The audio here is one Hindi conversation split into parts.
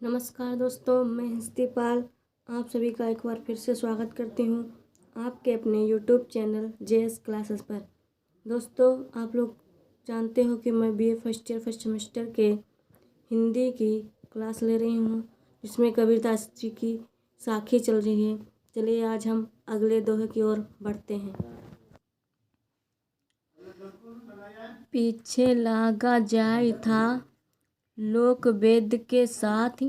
नमस्कार दोस्तों, मैं हंसदीपाल आप सभी का एक बार फिर से स्वागत करती हूँ आपके अपने यूट्यूब चैनल जेएस क्लासेस पर। दोस्तों, आप लोग जानते हो कि मैं BA first year first semester के हिंदी की क्लास ले रही हूँ, जिसमें कबीरदास जी की साखी चल रही है। चलिए आज हम अगले दोहे की ओर बढ़ते हैं। पीछे लागा जाय था लोक वेद के साथ,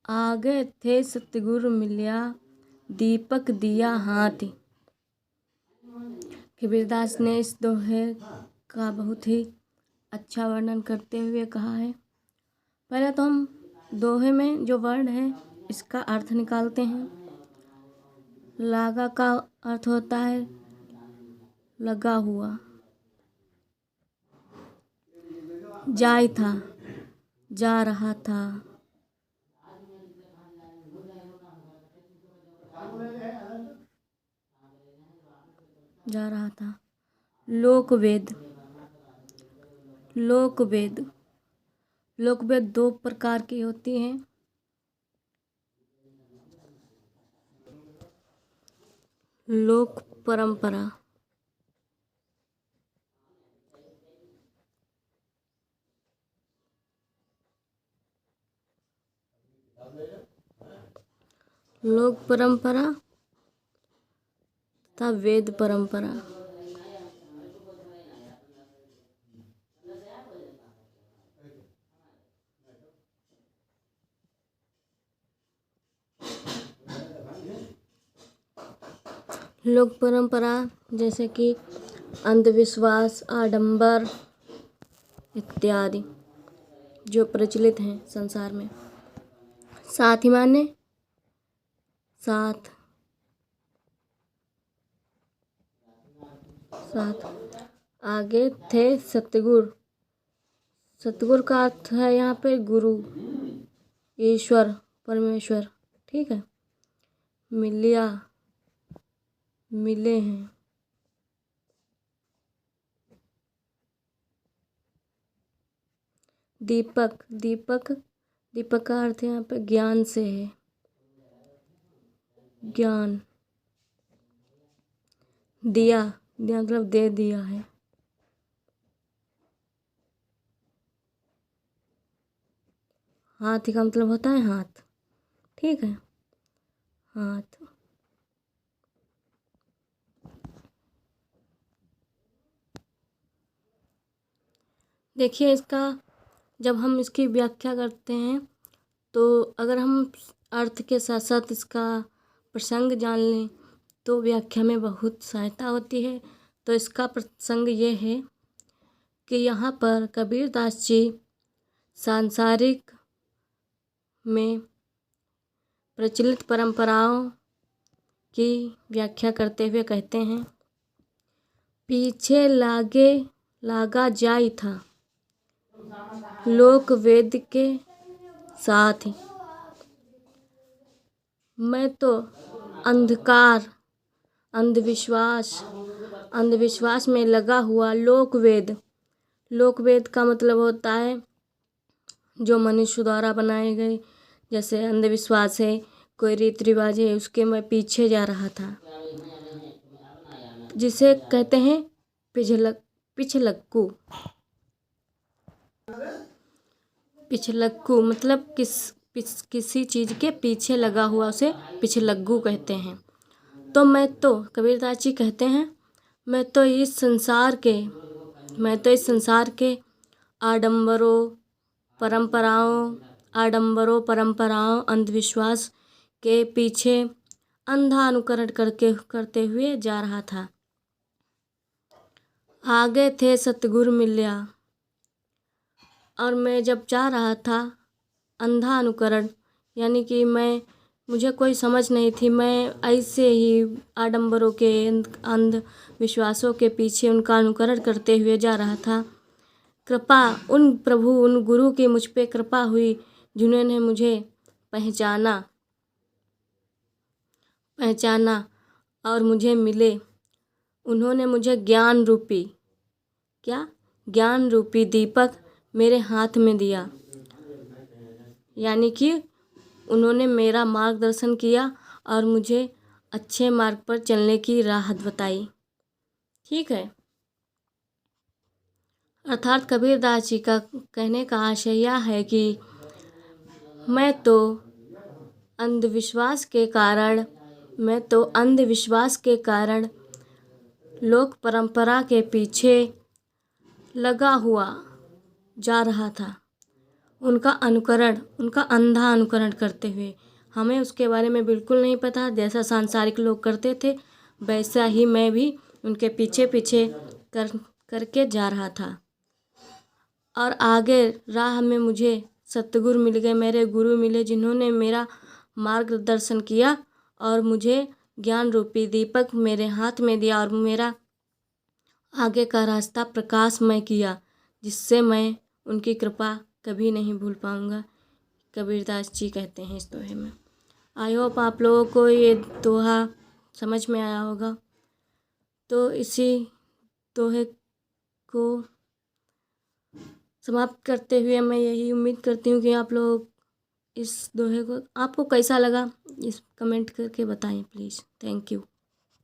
आगे थे सतगुरु मिल्या दीपक दिया हाथ। कबीरदास ने इस दोहे का बहुत ही अच्छा वर्णन करते हुए कहा है। पहले तो हम दोहे में जो वर्ड है इसका अर्थ निकालते हैं। लागा का अर्थ होता है लगा हुआ। जाय था, जा रहा था। जा रहा था। लोकवेद। लोकवेद लोकवेद दो प्रकार की होती हैं। लोक परंपरा। लोक परंपरा तथा वेद परंपरा। लोक परंपरा जैसे कि अंधविश्वास, आडंबर इत्यादि जो प्रचलित हैं संसार में। साथी माने साथ। आगे थे सतगुरु। सतगुरु का अर्थ है यहाँ पे गुरु, ईश्वर, परमेश्वर। ठीक है। मिलिया, मिले हैं। दीपक। दीपक का अर्थ यहाँ पे ज्ञान से है। ज्ञान। दिया मतलब दे दिया है। हाथी का मतलब होता है हाथ। ठीक है, हाथ। देखिए, इसका जब हम इसकी व्याख्या करते हैं तो अगर हम अर्थ के साथ साथ इसका प्रसंग जान लें तो व्याख्या में बहुत सहायता होती है। तो इसका प्रसंग ये है कि यहाँ पर कबीरदास जी सांसारिक में प्रचलित परंपराओं की व्याख्या करते हुए कहते हैं, पीछे लागा जाय था लोक वेद के साथ। मैं तो अंधविश्वास में लगा हुआ लोकवेद का मतलब होता है जो मनुष्य द्वारा बनाए गए, जैसे अंधविश्वास है, कोई रीति रिवाज है, उसके मैं पीछे जा रहा था, जिसे कहते हैं पिछलक्कू मतलब किसी चीज़ के पीछे लगा हुआ उसे पिछलग्गू कहते हैं। तो कबीरदास जी कहते हैं, मैं तो इस संसार के आडंबरों परंपराओं अंधविश्वास के पीछे अंधा अनुकरण करते हुए जा रहा था। आगे थे सतगुरु मिल्या, और मैं जब जा रहा था अंधा अनुकरण, यानी कि मुझे कोई समझ नहीं थी। मैं ऐसे ही आडंबरों के अंधविश्वासों के पीछे उनका अनुकरण करते हुए जा रहा था। उन गुरु की मुझ पे कृपा हुई जिन्होंने मुझे पहचाना और मुझे मिले। उन्होंने मुझे ज्ञान रूपी दीपक मेरे हाथ में दिया। यानी कि उन्होंने मेरा मार्गदर्शन किया और मुझे अच्छे मार्ग पर चलने की राह बताई। ठीक है। अर्थात कबीरदास जी का कहने का आशय यह है कि मैं तो अंधविश्वास के कारण लोक परंपरा के पीछे लगा हुआ जा रहा था, उनका अंधा अनुकरण करते हुए। हमें उसके बारे में बिल्कुल नहीं पता, जैसा सांसारिक लोग करते थे वैसा ही मैं भी उनके पीछे पीछे करके जा रहा था। और आगे राह में मुझे सतगुरु मिल गए, मेरे गुरु मिले, जिन्होंने मेरा मार्गदर्शन किया और मुझे ज्ञान रूपी दीपक मेरे हाथ में दिया और मेरा आगे का रास्ता प्रकाशमय किया, जिससे मैं उनकी कृपा कभी नहीं भूल पाऊँगा। कबीरदास जी कहते हैं इस दोहे में। आई होप आप लोगों को ये दोहा समझ में आया होगा। तो इसी दोहे को समाप्त करते हुए मैं यही उम्मीद करती हूँ कि आप लोग इस दोहे को आपको कैसा लगा इस कमेंट करके बताएं प्लीज़। Thank you.